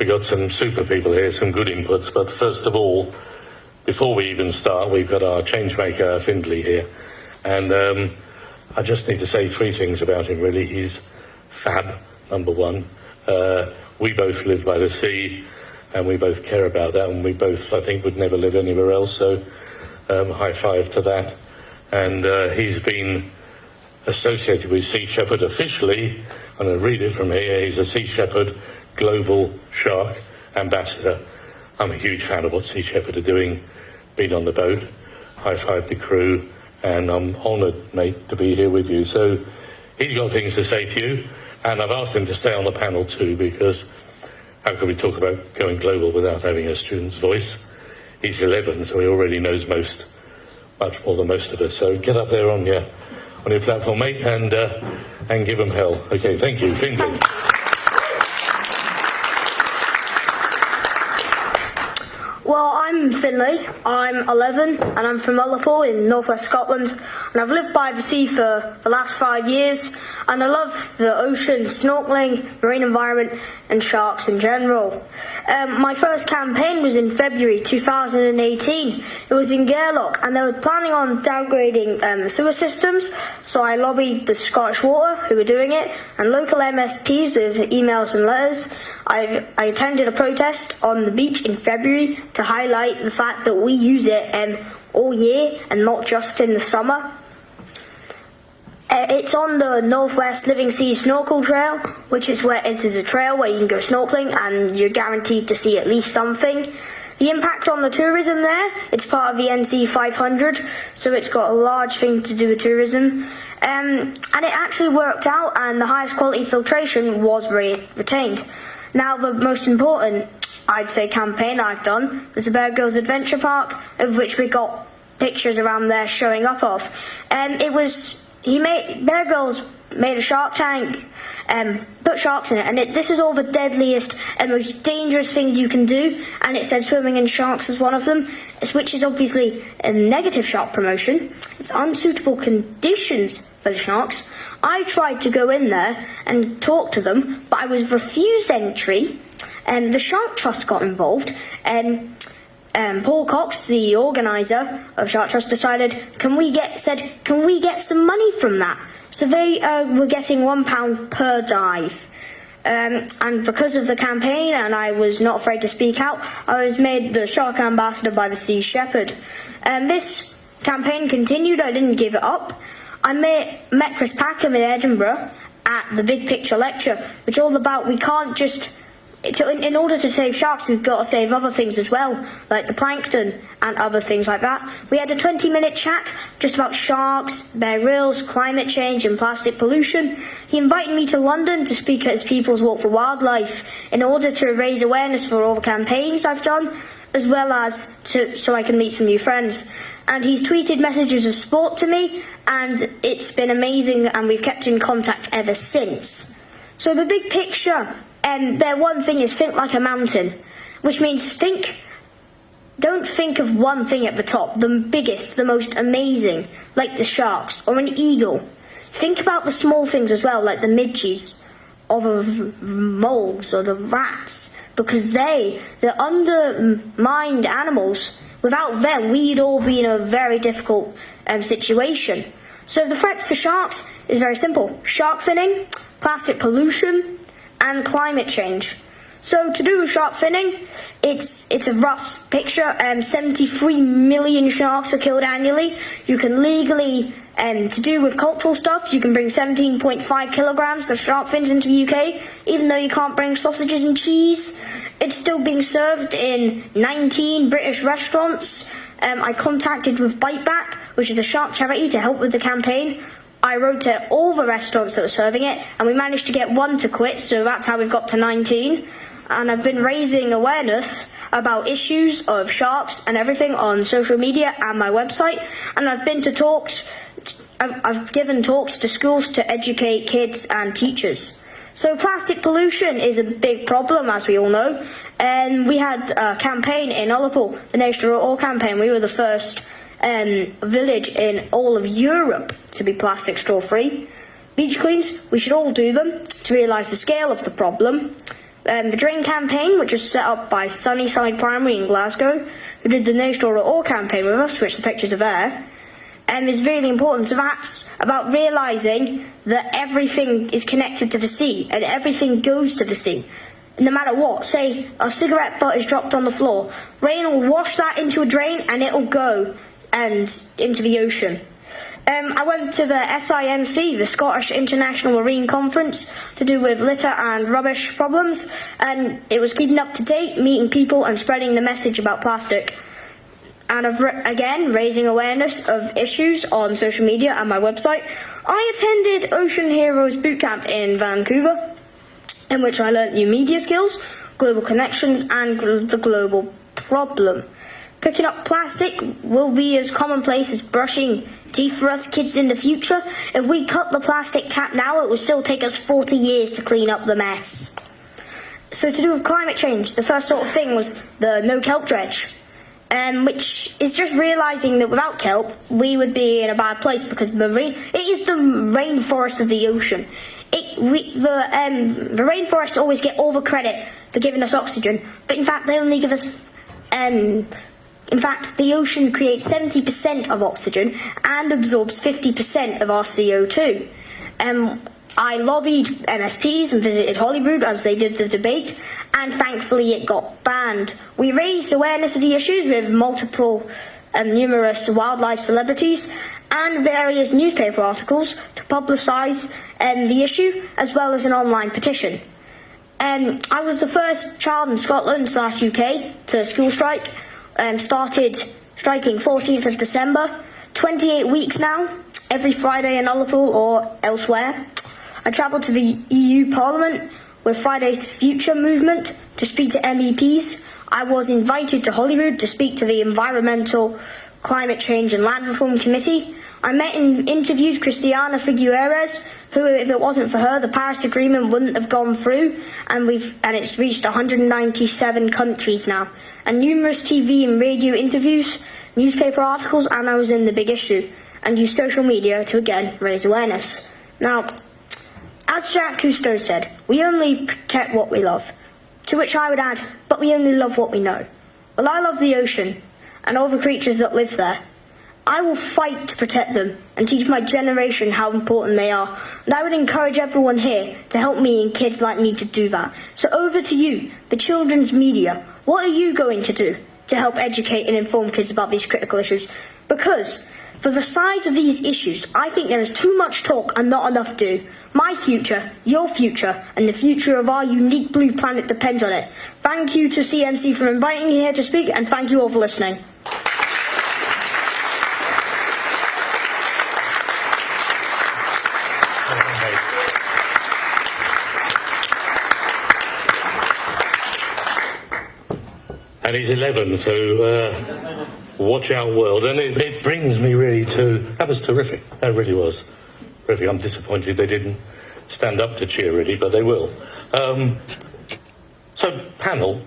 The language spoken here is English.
we've got some super people here, some good inputs, but first of all, before we even start, we've got our changemaker, Finlay, here. And I just need to say three things about him, really. He's fab, number one. We both live by the sea, and we both care about that, and we both, I think, would never live anywhere else, so high five to that. And he's been associated with Sea Shepherd officially. I'm going to read it from here. He's a Sea Shepherd Global Shark Ambassador. I'm a huge fan of what Sea Shepherd are doing, being on the boat. High five the crew, and I'm honoured, mate, to be here with you. So he's got things to say to you, and I've asked him to stay on the panel too, because how can we talk about going global without having a student's voice? He's 11, so he already knows much more than most of us. So get up there on your platform, mate, and give them hell. Okay, thank you, Finlay. Well, I'm Finlay, I'm 11 and I'm from Ullapool in northwest Scotland, and I've lived by the sea for the last 5 years, and I love the ocean, snorkelling, marine environment and sharks in general. My first campaign was in February 2018. It was in Gairloch, and they were planning on downgrading the sewer systems, so I lobbied the Scottish Water, who were doing it, and local MSPs with emails and letters. I attended a protest on the beach in February to highlight the fact that we use it all year and not just in the summer. It's on the Northwest Living Sea Snorkel Trail, which is where it is a trail where you can go snorkeling and you're guaranteed to see at least something. The impact on the tourism there, it's part of the NC 500, so it's got a large thing to do with tourism. And it actually worked out, and the highest quality filtration was retained. Now, the most important, I'd say, campaign I've done was the Bear Grylls Adventure Park, of which we got pictures around there showing up of. Bear Grylls made a shark tank, put sharks in it, and this is all the deadliest and most dangerous things you can do, and it said swimming in sharks was one of them, which is obviously a negative shark promotion. It's unsuitable conditions for the sharks. I tried to go in there and talk to them, but I was refused entry, and the Shark Trust got involved, and Paul Cox, the organiser of Shark Trust, said, can we get some money from that? So they were getting £1 per dive. And because of the campaign, and I was not afraid to speak out, I was made the Shark Ambassador by the Sea Shepherd. And this campaign continued, I didn't give it up. I met Chris Packham in Edinburgh at the Big Picture Lecture, which is all about we can't just... In order to save sharks, we've got to save other things as well, like the plankton and other things like that. We had a 20-minute chat just about sharks, Bear Grylls, climate change and plastic pollution. He invited me to London to speak at his People's Walk for Wildlife in order to raise awareness for all the campaigns I've done, as well as so I can meet some new friends. And he's tweeted messages of support to me, and it's been amazing, and we've kept in contact ever since. So the big picture, their one thing is think like a mountain, which means don't think of one thing at the top, the biggest, the most amazing, like the sharks or an eagle. Think about the small things as well, like the midges or the moles or the rats, because they're undermined animals. Without them, we'd all be in a very difficult situation. So the threats for sharks is very simple. Shark finning, plastic pollution, and climate change. So to do with shark finning, it's a rough picture. 73 million sharks are killed annually. You can legally, to do with cultural stuff, you can bring 17.5 kilograms of shark fins into the UK, even though you can't bring sausages and cheese. It's still being served in 19 British restaurants. I contacted with Bite Back, which is a shark charity, to help with the campaign. I wrote to all the restaurants that were serving it, and we managed to get one to quit, so that's how we've got to 19. And I've been raising awareness about issues of sharks and everything on social media and my website, and I've been to talks, I've given talks to schools to educate kids and teachers. So plastic pollution is a big problem, as we all know, and we had a campaign in Ullapool, the Nation for All campaign. We were the first village in all of Europe to be plastic straw free. Beach cleans, we should all do them to realise the scale of the problem. The Drain campaign, which was set up by Sunnyside Primary in Glasgow, who did the No Straw at All campaign with us, which the pictures are there, is really important. So that's about realising that everything is connected to the sea and everything goes to the sea. No matter what, say a cigarette butt is dropped on the floor, rain will wash that into a drain and it'll go and into the ocean. I went to the SIMC, the Scottish International Marine Conference, to do with litter and rubbish problems, and it was keeping up to date, meeting people and spreading the message about plastic. And again, raising awareness of issues on social media and my website. I attended Ocean Heroes Bootcamp in Vancouver, in which I learnt new media skills, global connections, and the global problem. Picking up plastic will be as commonplace as brushing teeth for us kids in the future. If we cut the plastic tap now, it will still take us 40 years to clean up the mess. So to do with climate change, the first sort of thing was the no kelp dredge, which is just realising that without kelp, we would be in a bad place because it is the rainforest of the ocean. The rainforests always get all the credit for giving us oxygen, but in fact they only give us in fact, the ocean creates 70% of oxygen and absorbs 50% of our CO2. I lobbied MSPs and visited Holyrood as they did the debate, and thankfully it got banned. We raised awareness of the issues with numerous wildlife celebrities and various newspaper articles to publicise the issue, as well as an online petition. I was the first child in Scotland/UK to school strike. Started striking 14th of December, 28 weeks now, every Friday in Ullapool or elsewhere. I travelled to the EU Parliament with Fridays for Future movement to speak to MEPs. I was invited to Holyrood to speak to the Environmental, Climate Change and Land Reform Committee. I met and interviewed Christiana Figueres, who, if it wasn't for her, the Paris Agreement wouldn't have gone through, and it's reached 197 countries now. And numerous TV and radio interviews, newspaper articles, and I was in the big issue, and used social media to again raise awareness. Now, as Jacques Cousteau said, we only protect what we love. To which I would add, but we only love what we know. Well, I love the ocean, and all the creatures that live there. I will fight to protect them and teach my generation how important they are. And I would encourage everyone here to help me and kids like me to do that. So over to you, the children's media. What are you going to do to help educate and inform kids about these critical issues? Because for the size of these issues, I think there is too much talk and not enough do. My future, your future, and the future of our unique blue planet depends on it. Thank you to CMC for inviting me here to speak, and thank you all for listening. And he's 11, so watch out, world. And it brings me really to... That was terrific. That really was terrific. I'm disappointed they didn't stand up to cheer, really, but they will. So, panel,